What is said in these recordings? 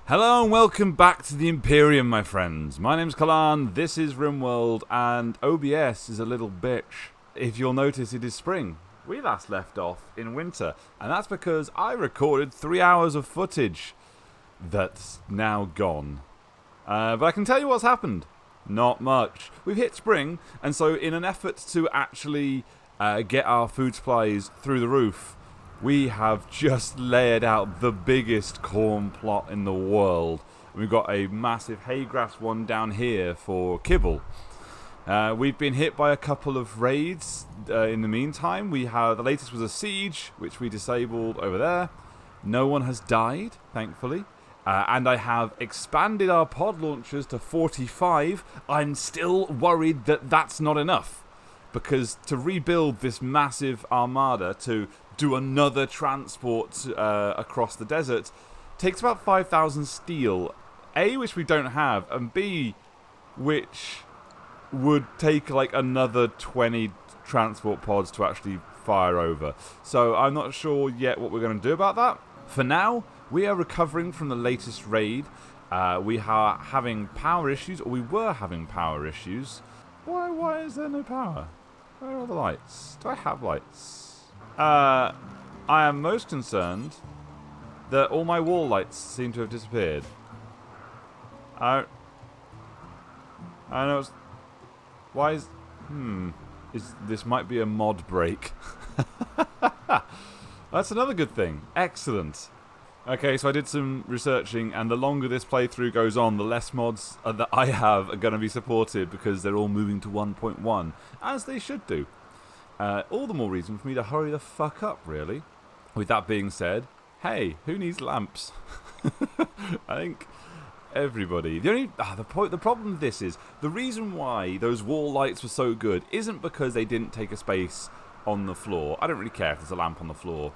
Hello and welcome back to the Imperium, my friends. My name's Kalan, this is Rimworld, and OBS is a little bitch. If you'll notice, it is spring. We last left off in winter, and that's because I recorded 3 hours of footage that's now gone. But I can tell you what's happened. Not much. We've hit spring, and so in an effort to actually get our food supplies through the roof, we have just layered out the biggest corn plot in the world. We've got a massive hay grass one down here for kibble. We've been hit by a couple of raids in the meantime. The latest was a siege, which we disabled over there. No one has died, thankfully. And I have expanded our pod launchers to 45. I'm still worried that that's not enough. Because to rebuild this massive armada, to do another transport across the desert, takes about 5,000 steel. A, which we don't have, and B, which would take like another 20 transport pods to actually fire over. So I'm not sure yet what we're going to do about that. For now, we are recovering from the latest raid. We are having power issues, or we were having power issues. Why is there no power? Where are all the lights? Do I have lights? I am most concerned that all my wall lights seem to have disappeared. I know it's... Why is... This might be a mod break. That's another good thing. Excellent. Okay, so I did some researching, and the longer this playthrough goes on, the less mods that I have are going to be supported because they're all moving to 1.1, as they should do. All the more reason for me to hurry the fuck up, really. With that being said, hey, who needs lamps? I think everybody. The problem with this is, the reason why those wall lights were so good isn't because they didn't take a space on the floor. I don't really care if there's a lamp on the floor.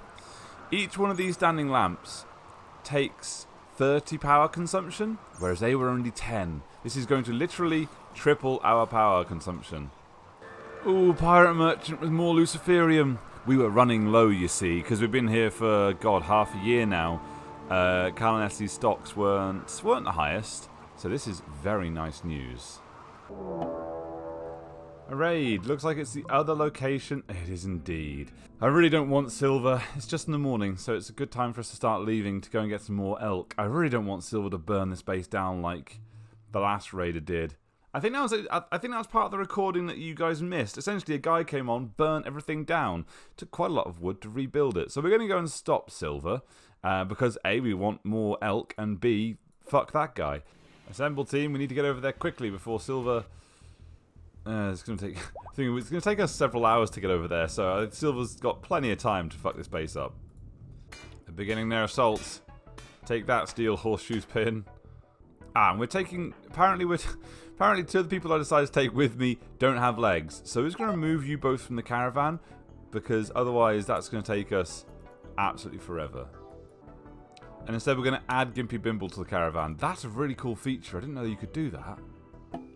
Each one of these standing lamps takes 30 power consumption, whereas they were only 10. This is going to literally triple our power consumption. Ooh, pirate merchant with more luciferium. We were running low, you see, because we've been here for, God, half a year now. Colonists' stocks weren't the highest, so this is very nice news. A raid. Looks like it's the other location. It is indeed. I really don't want silver. It's just in the morning, so it's a good time for us to start leaving to go and get some more elk. I really don't want silver to burn this base down like the last raider did. I think that was part of the recording that you guys missed. Essentially, a guy came on, burnt everything down. Took quite a lot of wood to rebuild it. So we're going to go and stop silver, because A, we want more elk, and B, fuck that guy. Assemble team, we need to get over there quickly before silver... it's going to take us several hours to get over there, so silver's got plenty of time to fuck this base up. They're beginning their assaults. Take that, steel horseshoes pin. And we're taking... Apparently two of the people I decided to take with me don't have legs. So we're just going to remove you both from the caravan, because otherwise that's going to take us absolutely forever. And instead we're going to add Gimpy Bimble to the caravan. That's a really cool feature. I didn't know you could do that.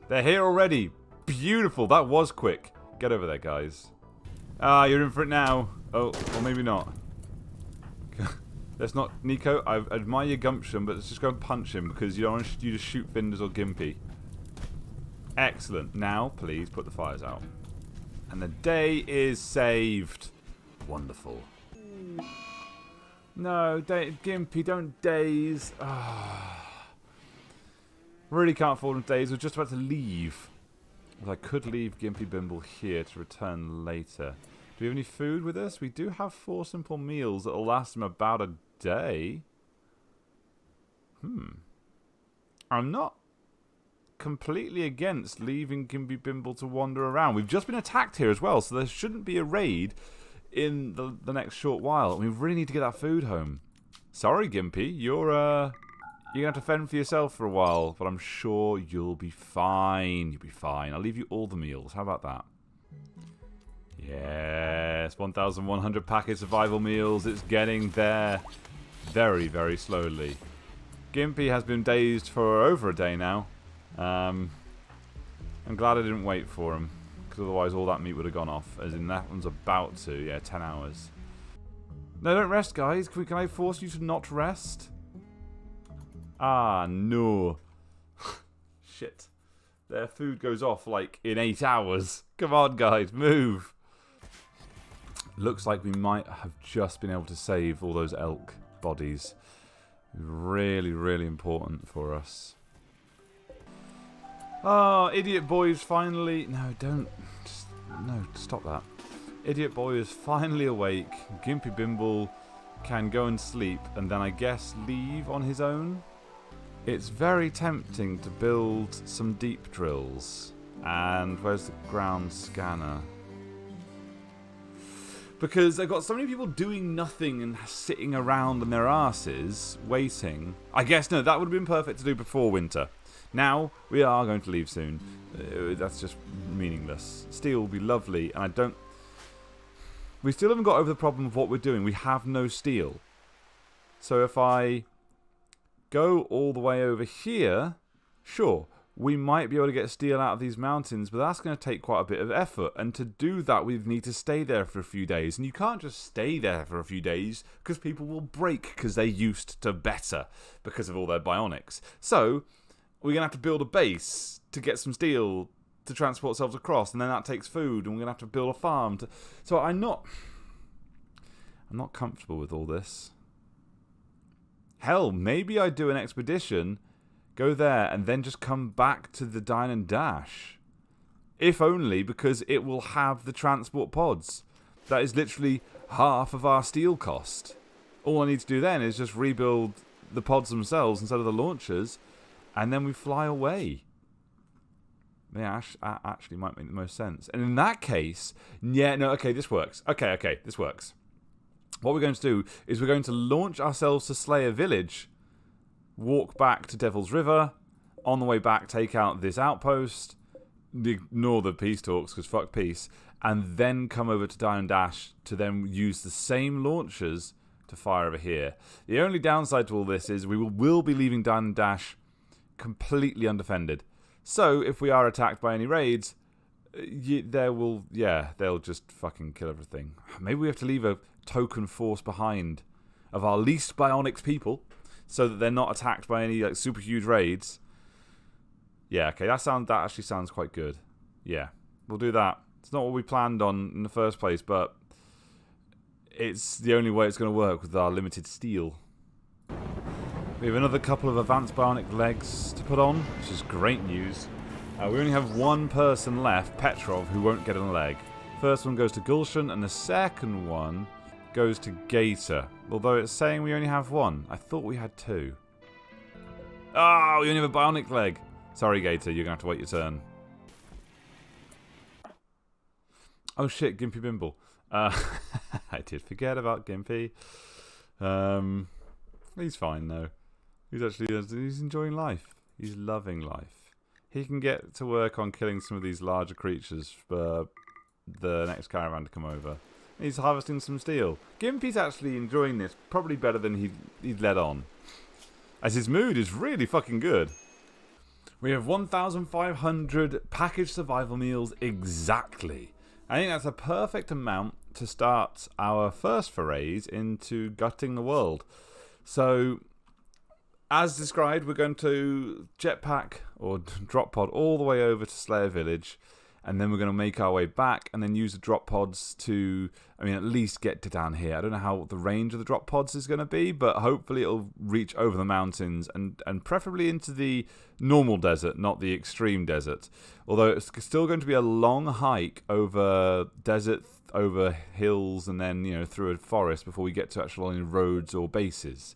They're here already. Beautiful. That was quick. Get over there, guys. You're in for it now. Oh, or maybe not. Let's not... Nico, I admire your gumption, but let's just go and punch him, because you don't want you to shoot Finders or Gimpy. Excellent. Now, please, put the fires out. And the day is saved. Wonderful. No, Gimpy, don't daze. Really can't afford him daze. We're just about to leave. Well, I could leave Gimpy Bimble here to return later. Do we have any food with us? We do have 4 simple meals that will last him about a day. I'm not completely against leaving Gimpy Bimble to wander around. We've just been attacked here as well, so there shouldn't be a raid in the next short while. We really need to get that food home. Sorry, Gimpy, you're gonna have to fend for yourself for a while, but I'm sure you'll be fine. You'll be fine. I'll leave you all the meals. How about that? Yes, 1,100 packet survival meals. It's getting there very, very slowly. Gimpy has been dazed for over a day now. I'm glad I didn't wait for him, because otherwise all that meat would have gone off, as in that one's about to. Yeah, 10 hours. No, don't rest, guys. Can I force you to not rest? Ah, no. Shit. Their food goes off like in 8 hours. Come on, guys, move. Looks like we might have just been able to save all those elk bodies. Really, really important for us. Oh, idiot boy is finally... No, don't... No, stop that. Idiot boy is finally awake. Gimpy Bimble can go and sleep and then I guess leave on his own. It's very tempting to build some deep drills. And where's the ground scanner? Because I've got so many people doing nothing and sitting around on their asses, waiting. I guess, no, that would have been perfect to do before winter. Now, we are going to leave soon. That's just meaningless. Steel will be lovely, and I don't... We still haven't got over the problem of what we're doing. We have no steel. So if I go all the way over here, sure, we might be able to get steel out of these mountains, but that's going to take quite a bit of effort. And to do that, we need to stay there for a few days. And you can't just stay there for a few days, because people will break because they're used to better because of all their bionics. So we're going to have to build a base to get some steel to transport ourselves across, and then that takes food, and we're going to have to build a farm. So I'm not comfortable with all this. Hell, maybe I do an expedition, go there, and then just come back to the Dine and Dash. If only because it will have the transport pods. That is literally half of our steel cost. All I need to do then is just rebuild the pods themselves instead of the launchers, and then we fly away. Yeah, actually might make the most sense. And in that case, yeah, no, okay, this works. Okay, this works. What we're going to do is we're going to launch ourselves to Slayer Village, walk back to Devil's River, on the way back take out this outpost, ignore the peace talks because fuck peace, and then come over to Dine and Dash to then use the same launchers to fire over here. The only downside to all this is we will be leaving Dine and Dash completely undefended. So if we are attacked by any raids, they'll just fucking kill everything. Maybe we have to leave a token force behind of our least bionics people, so that they're not attacked by any like super huge raids. Yeah, okay, that actually sounds quite good. Yeah, we'll do that. It's not what we planned on in the first place, but it's the only way it's going to work with our limited steel. We have another couple of advanced bionic legs to put on, which is great news. We only have one person left, Petrov, who won't get a leg. First one goes to Gulshan, and the second one goes to Gator. Although it's saying we only have one. I thought we had two. Oh, we only have a bionic leg. Sorry, Gator, you're going to have to wait your turn. Oh shit, Gimpy Bimble. I did forget about Gimpy. He's fine though. He's enjoying life. He's loving life. He can get to work on killing some of these larger creatures for the next caravan to come over. He's harvesting some steel. Gimpy's actually enjoying this probably better than he'd let on, as his mood is really fucking good. We have 1,500 packaged survival meals exactly. I think that's a perfect amount to start our first forays into gutting the world. So, as described, we're going to jetpack or drop pod all the way over to Slayer Village, and then we're going to make our way back and then use the drop pods to, at least get to down here. I don't know how the range of the drop pods is going to be, but hopefully it'll reach over the mountains and preferably into the normal desert, not the extreme desert. Although it's still going to be a long hike over desert, over hills, and then, through a forest before we get to actual roads or bases.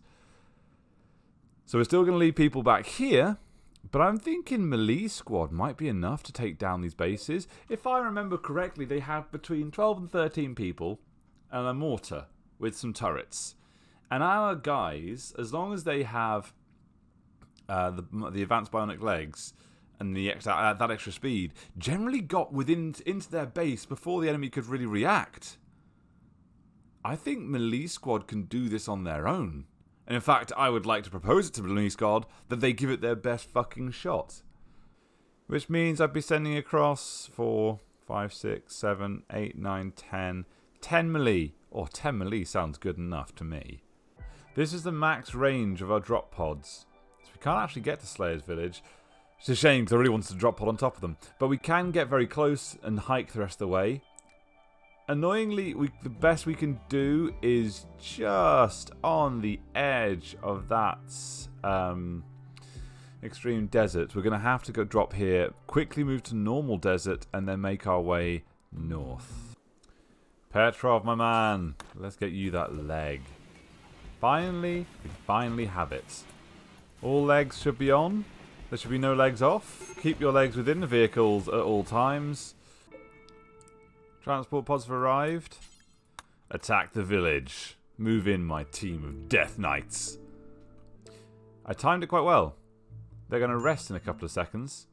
So we're still going to leave people back here, but I'm thinking melee squad might be enough to take down these bases. If I remember correctly, they have between 12 and 13 people and a mortar with some turrets. And our guys, as long as they have the advanced bionic legs and that extra speed, generally got into their base before the enemy could really react. I think melee squad can do this on their own. And in fact, I would like to propose it to melee squad that they give it their best fucking shot. Which means I'd be sending across 4, 5, 6, 7, 8, 9, 10. 10 melee. Or 10 melee sounds good enough to me. This is the max range of our drop pods. So we can't actually get to Slayer's village. It's a shame because I really wanted to drop pod on top of them. But we can get very close and hike the rest of the way. Annoyingly, the best we can do is just on the edge of that extreme desert. We're going to have to go drop here, quickly move to normal desert, and then make our way north. Petrov, my man, let's get you that leg. Finally, we finally have it. All legs should be on. There should be no legs off. Keep your legs within the vehicles at all times. Transport pods have arrived. Attack the village. Move in, my team of death knights. I timed it quite well. They're going to rest in a couple of seconds,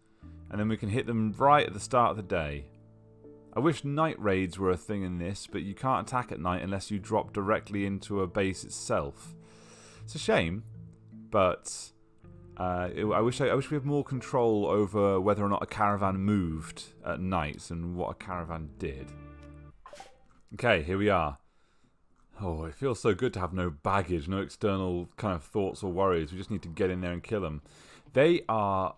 and then we can hit them right at the start of the day. I wish night raids were a thing in this, but you can't attack at night unless you drop directly into a base itself. It's a shame, but I wish we had more control over whether or not a caravan moved at night and what a caravan did. Okay, here we are. Oh, it feels so good to have no baggage, no external kind of thoughts or worries. We just need to get in there and kill them. They are...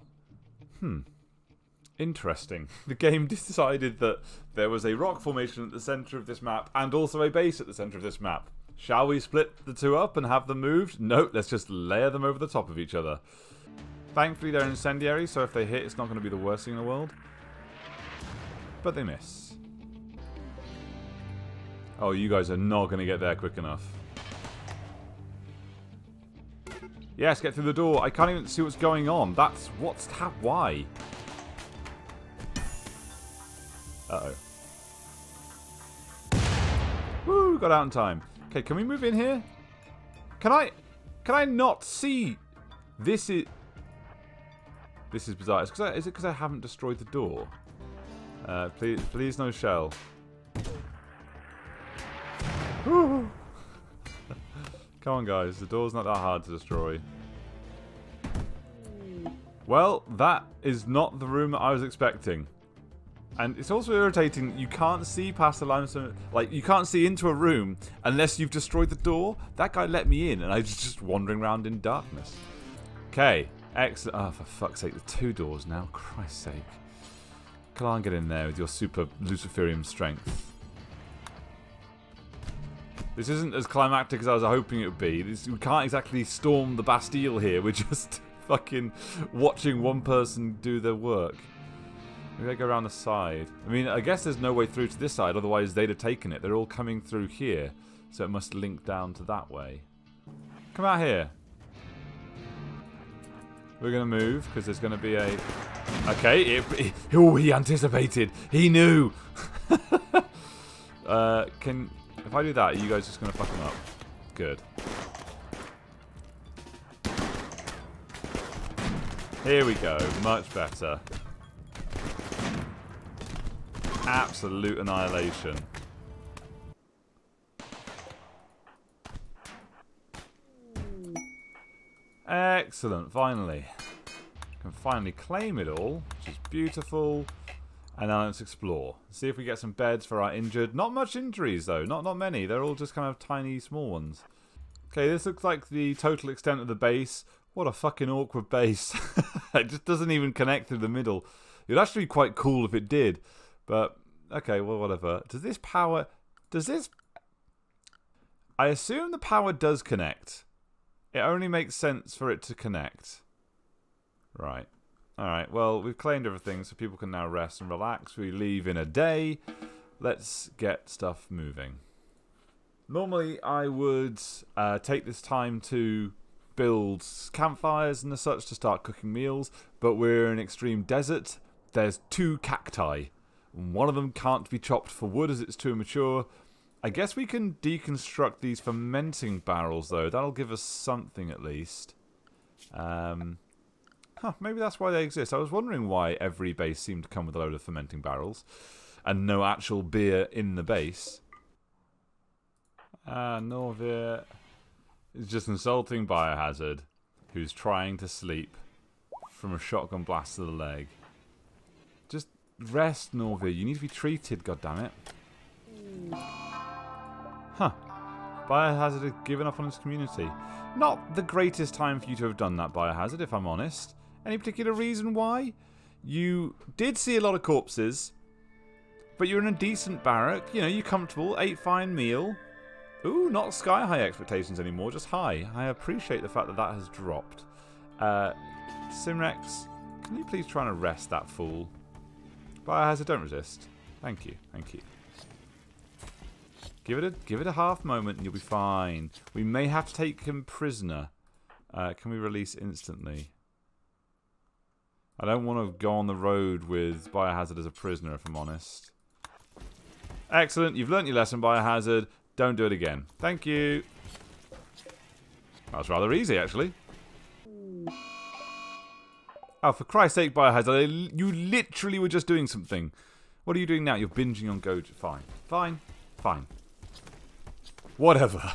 interesting. The game decided that there was a rock formation at the centre of this map and also a base at the centre of this map. Shall we split the two up and have them moved? No, let's just layer them over the top of each other. Thankfully they're incendiary, so if they hit it's not going to be the worst thing in the world. But they miss. Oh, you guys are not going to get there quick enough. Yes, get through the door. I can't even see what's going on. Why? Uh-oh. Woo, got out in time. Okay, can we move in here? Can I not see? This is bizarre. Is it because I haven't destroyed the door? Please no shell. Woo. Come on, guys. The door's not that hard to destroy. Well, that is not the room that I was expecting. And it's also irritating, you can't see past the limestone, like, you can't see into a room unless you've destroyed the door. That guy let me in, and I was just wandering around in darkness. Okay, excellent. Oh, for fuck's sake, the two doors now, Christ's sake. Come on, get in there with your super Luciferian strength. This isn't as climactic as I was hoping it would be. We can't exactly storm the Bastille here, we're just fucking watching one person do their work. Maybe I go around the side. I mean, I guess there's no way through to this side, otherwise they'd have taken it. They're all coming through here, so it must link down to that way. Come out here. We're going to move, because there's going to be a... Okay, he anticipated. He knew. If I do that, are you guys just going to fuck him up? Good. Here we go. Much better. Absolute annihilation. Excellent, finally. Can finally claim it all, which is beautiful. And now let's explore. See if we get some beds for our injured. Not much injuries though, not many. They're all just kind of tiny, small ones. Okay, this looks like the total extent of the base. What a fucking awkward base. It just doesn't even connect through the middle. It'd actually be quite cool if it did. But, okay, well, whatever. Does this power... I assume the power does connect. It only makes sense for it to connect. Right. Alright, well, we've claimed everything, so people can now rest and relax. We leave in a day. Let's get stuff moving. Normally, I would take this time to build campfires and such to start cooking meals, but we're in extreme desert. There's 2 cacti. One of them can't be chopped for wood as it's too immature. I guess we can deconstruct these fermenting barrels, though. That'll give us something, at least. Maybe that's why they exist. I was wondering why every base seemed to come with a load of fermenting barrels and no actual beer in the base. Norvir is just insulting Biohazard, who's trying to sleep from a shotgun blast to the leg. Just rest, Norvir. You need to be treated, goddammit. Biohazard has given up on his community. Not the greatest time for you to have done that, Biohazard, if I'm honest. Any particular reason why? You did see a lot of corpses, but you're in a decent barrack. You know, you're comfortable, ate fine meal. Ooh, not sky high expectations anymore, just high. I appreciate the fact that that has dropped. Simrex, can you please try and arrest that fool? Biohazard, don't resist. Thank you, thank you. Give it a half moment and you'll be fine. We may have to take him prisoner. Can we release instantly? I don't want to go on the road with Biohazard as a prisoner, if I'm honest. Excellent, you've learnt your lesson, Biohazard. Don't do it again. Thank you. That's rather easy, actually. Oh, for Christ's sake, Biohazard, you literally were just doing something. What are you doing now? You're binging on Gojo. Fine. Fine. Fine. Whatever.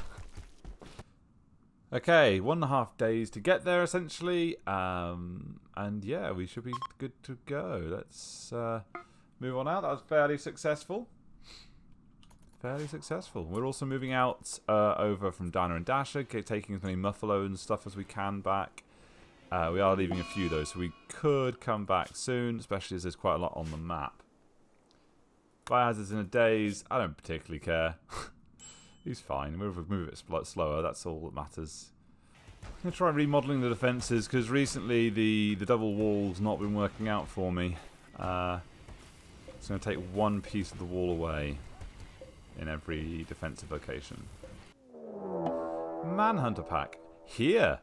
Okay, 1.5 days to get there, essentially. And yeah, we should be good to go. Let's move on out. That was fairly successful. Fairly successful. We're also moving out over from Diner and Dasher, taking as many Muffalo and stuff as we can back. We are leaving a few, though, so we could come back soon, especially as there's quite a lot on the map. Biohazard's in a daze. I don't particularly care. He's fine. We'll move it slower. That's all that matters. I'm going to try remodeling the defences, because recently the double wall's not been working out for me. It's going to take one piece of the wall away in every defensive location. Manhunter pack. Here.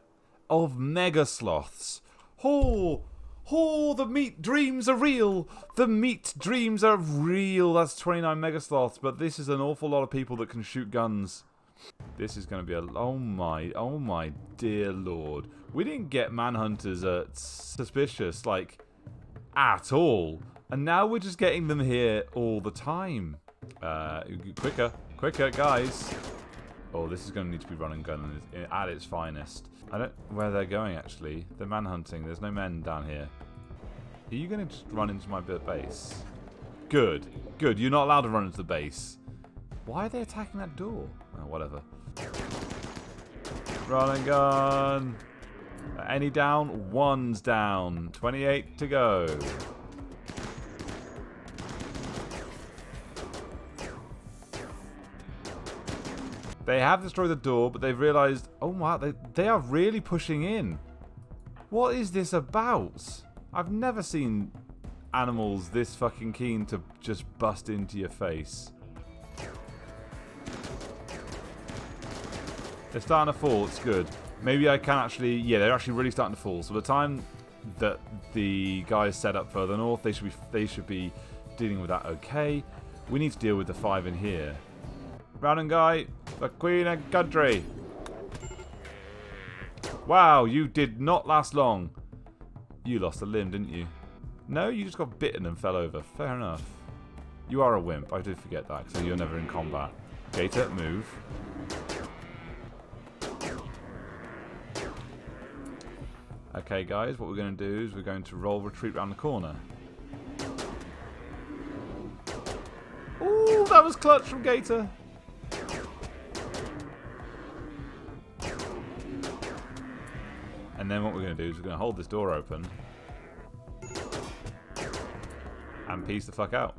Of mega sloths. Oh, the meat dreams are real. The meat dreams are real. That's 29 mega sloths, but this is an awful lot of people that can shoot guns. This is going to be a... Oh my dear lord. We didn't get manhunters at Suspicious, like, at all. And now we're just getting them here all the time. Quicker, guys. Oh, this is going to need to be run and gun at its finest. I don't know where they're going, actually. They're manhunting. There's no men down here. Are you going to just run into my base? Good. Good. You're not allowed to run into the base. Why are they attacking that door? Oh, whatever. Run and gun. Any down? One's down. 28 to go. They have destroyed the door, but they've realised, oh wow, they are really pushing in. What is this about? I've never seen animals this fucking keen to just bust into your face. They're starting to fall, it's good. Maybe I can actually, yeah, they're actually really starting to fall. So by the time that the guys set up further north, they should be dealing with that okay. We need to deal with the 5 in here. Rowden guy, the Queen and Country. Wow, you did not last long. You lost a limb, didn't you? No, you just got bitten and fell over. Fair enough. You are a wimp. I did forget that, so you're never in combat. Gator, move. Okay, guys, what we're going to do is we're going to roll retreat round the corner. Ooh, that was clutch from Gator. And then what we're going to do is we're going to hold this door open and peace the fuck out.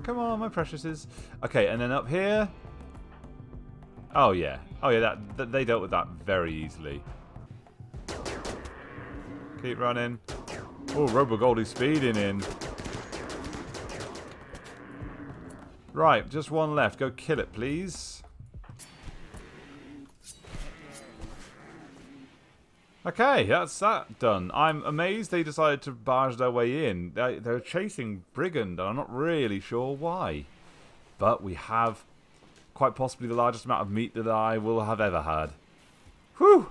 Come on, my preciouses. Okay, and then up here. Oh yeah, that they dealt with that very easily. Keep running. Oh, Robogoldie's speeding in. Right, just one left. Go kill it, please. Okay, that's that done. I'm amazed they decided to barge their way in. They're chasing Brigand, and I'm not really sure why. But we have quite possibly the largest amount of meat that I will have ever had. Whew!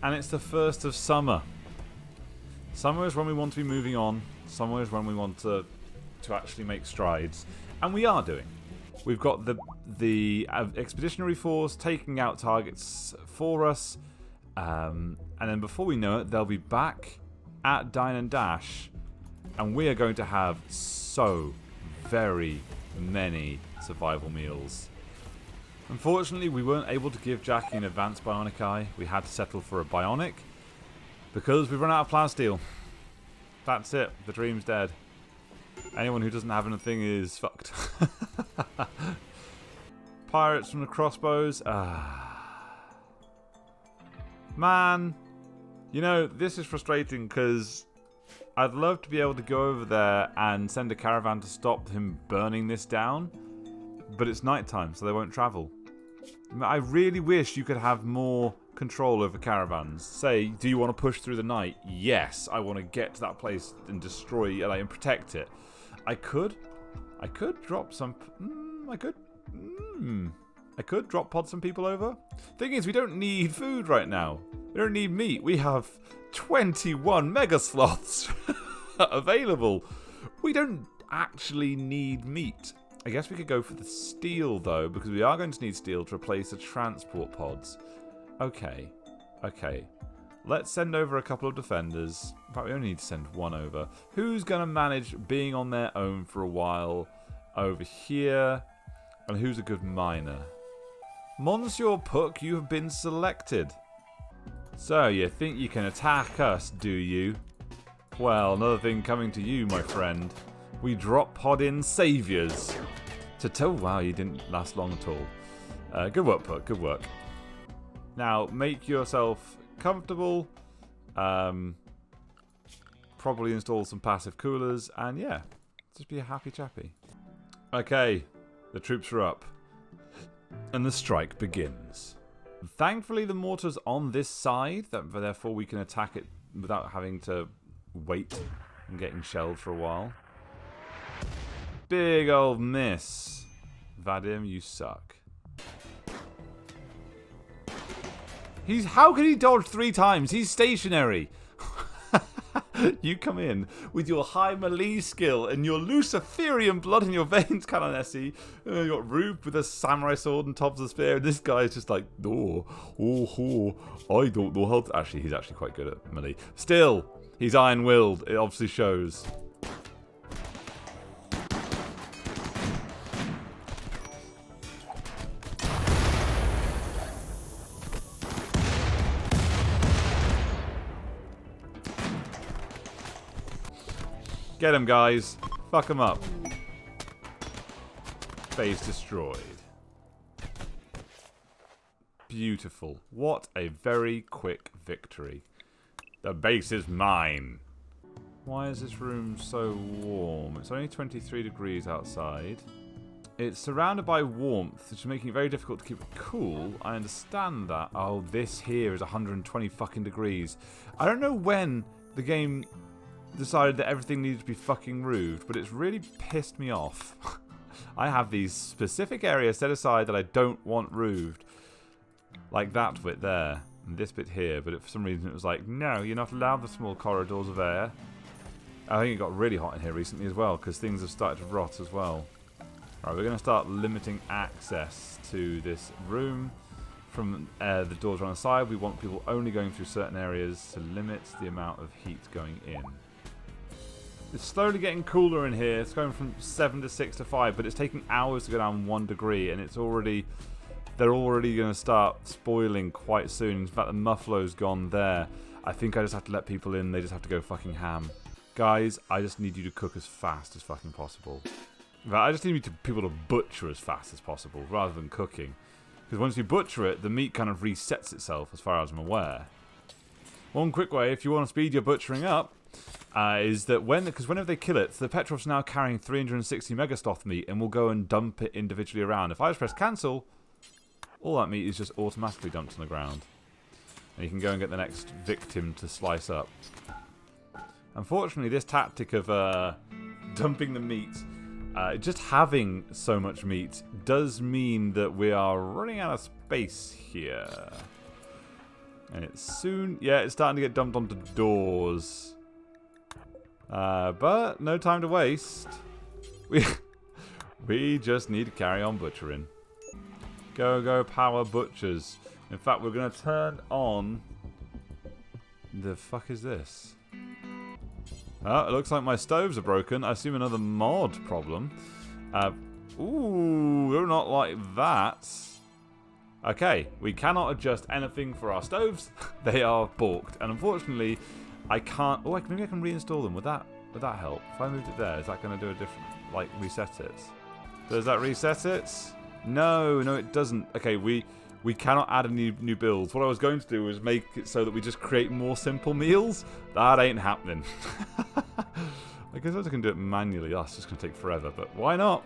And it's the 1st of summer. Summer is when we want to be moving on. Summer is when we want to actually make strides. And we are doing. We've got the expeditionary force taking out targets for us. And then before we know it, they'll be back at Dine and Dash. And we are going to have so very many survival meals. Unfortunately, we weren't able to give Jackie an advanced bionic eye. We had to settle for a bionic because we've run out of plasteel. That's it. The dream's dead. Anyone who doesn't have anything is fucked. Pirates from the crossbows. Man, you know, this is frustrating because I'd love to be able to go over there and send a caravan to stop him burning this down, but it's nighttime, so they won't travel. I really wish you could have more control over caravans. Say, do you want to push through the night? Yes, I want to get to that place and destroy and protect it. I could drop some. I could drop pod some people over. Thing is, we don't need food right now. We don't need meat. We have 21 mega sloths available. We don't actually need meat. I guess we could go for the steel, though, because we are going to need steel to replace the transport pods. Okay. Let's send over a couple of defenders. In fact, we only need to send one over. Who's going to manage being on their own for a while over here? And who's a good miner? Monsieur Puck, you have been selected. So, you think you can attack us, do you? Well, another thing coming to you, my friend. We drop pod in saviors. Wow, you didn't last long at all. Good work, Puck, good work. Now, make yourself comfortable. Probably install some passive coolers. And yeah, just be a happy chappy. Okay, the troops are up. And the strike begins. Thankfully, the mortar's on this side. Therefore, we can attack it without having to wait and getting shelled for a while. Big old miss. Vadim, you suck. How can he dodge 3 times? He's stationary. You come in with your high melee skill and your Luciferian blood in your veins, Canonessi. You got Rube with a samurai sword and tops of the spear. And this guy is just like, I don't know how to... Actually, he's actually quite good at melee. Still, he's iron-willed. It obviously shows. Get him, guys. Fuck him up. Base destroyed. Beautiful. What a very quick victory. The base is mine. Why is this room so warm? It's only 23 degrees outside. It's surrounded by warmth, which is making it very difficult to keep it cool. I understand that. Oh, this here is 120 fucking degrees. I don't know when the game decided that everything needed to be fucking roofed, but it's really pissed me off. I have these specific areas set aside that I don't want roofed. Like that bit there, and this bit here, but for some reason it was like, no, you're not allowed the small corridors of air. I think it got really hot in here recently as well, because things have started to rot as well. Alright, we're going to start limiting access to this room. From the doors on the side, we want people only going through certain areas to limit the amount of heat going in. It's slowly getting cooler in here. It's going from 7 to 6 to 5, but it's taking hours to go down 1 degree, and they're already going to start spoiling quite soon. In fact, the muffler's gone there. I think I just have to let people in. They just have to go fucking ham. Guys, I just need you to cook as fast as fucking possible. In fact, I just need people to butcher as fast as possible, rather than cooking. Because once you butcher it, the meat kind of resets itself, as far as I'm aware. One quick way, if you want to speed your butchering up, is that whenever they kill it, the Petrov's now carrying 360 megasloth meat and will go and dump it individually around. If I just press cancel, all that meat is just automatically dumped on the ground. And you can go and get the next victim to slice up. Unfortunately, this tactic of dumping the meat, just having so much meat, does mean that we are running out of space here. And it's it's starting to get dumped onto doors. But no time to waste. We just need to carry on butchering. Go power butchers. In fact, we're going to turn on... The fuck is this? Oh, it looks like my stoves are broken. I assume another mod problem. Ooh, they're not like that. Okay, we cannot adjust anything for our stoves. They are balked, and unfortunately, I can't. Oh, maybe I can reinstall them. Would that help? If I moved it there, is that going to do a different, like, reset it? Does that reset it? No, it doesn't. Okay, we cannot add any new builds. What I was going to do was make it so that we just create more simple meals. That ain't happening. I guess I can do it manually. Oh, it's just going to take forever, but why not?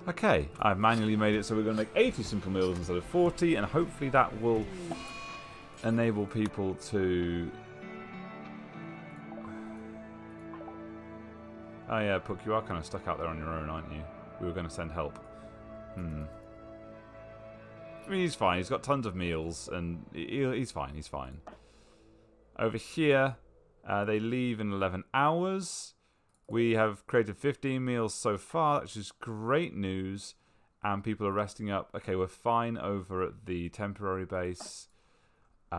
Okay, I've manually made it so we're going to make 80 simple meals instead of 40, and hopefully that will enable people to... Oh yeah, Puck, you are kind of stuck out there on your own, aren't you? We were going to send help. I mean, he's fine. He's got tons of meals, and he's fine. He's fine. Over here, they leave in 11 hours. We have created 15 meals so far, which is great news. And people are resting up. Okay, we're fine over at the temporary base.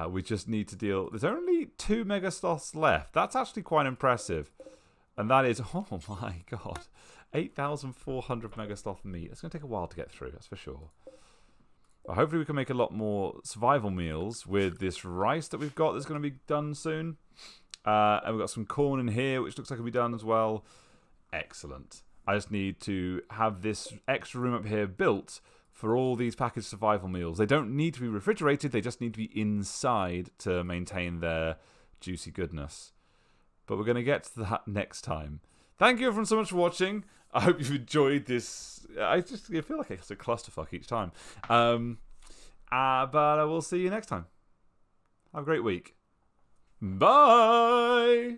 We just need to deal... There's only 2 megasloths left. That's actually quite impressive. And that is... Oh my god. 8,400 megasloth meat. It's going to take a while to get through, that's for sure. But hopefully we can make a lot more survival meals with this rice that we've got that's going to be done soon. And we've got some corn in here, which looks like it'll be done as well. Excellent. I just need to have this extra room up here built for all these packaged survival meals. They don't need to be refrigerated. They just need to be inside to maintain their juicy goodness. But we're going to get to that next time. Thank you everyone so much for watching. I hope you've enjoyed this. I feel like it's a clusterfuck each time. But I will see you next time. Have a great week. Bye!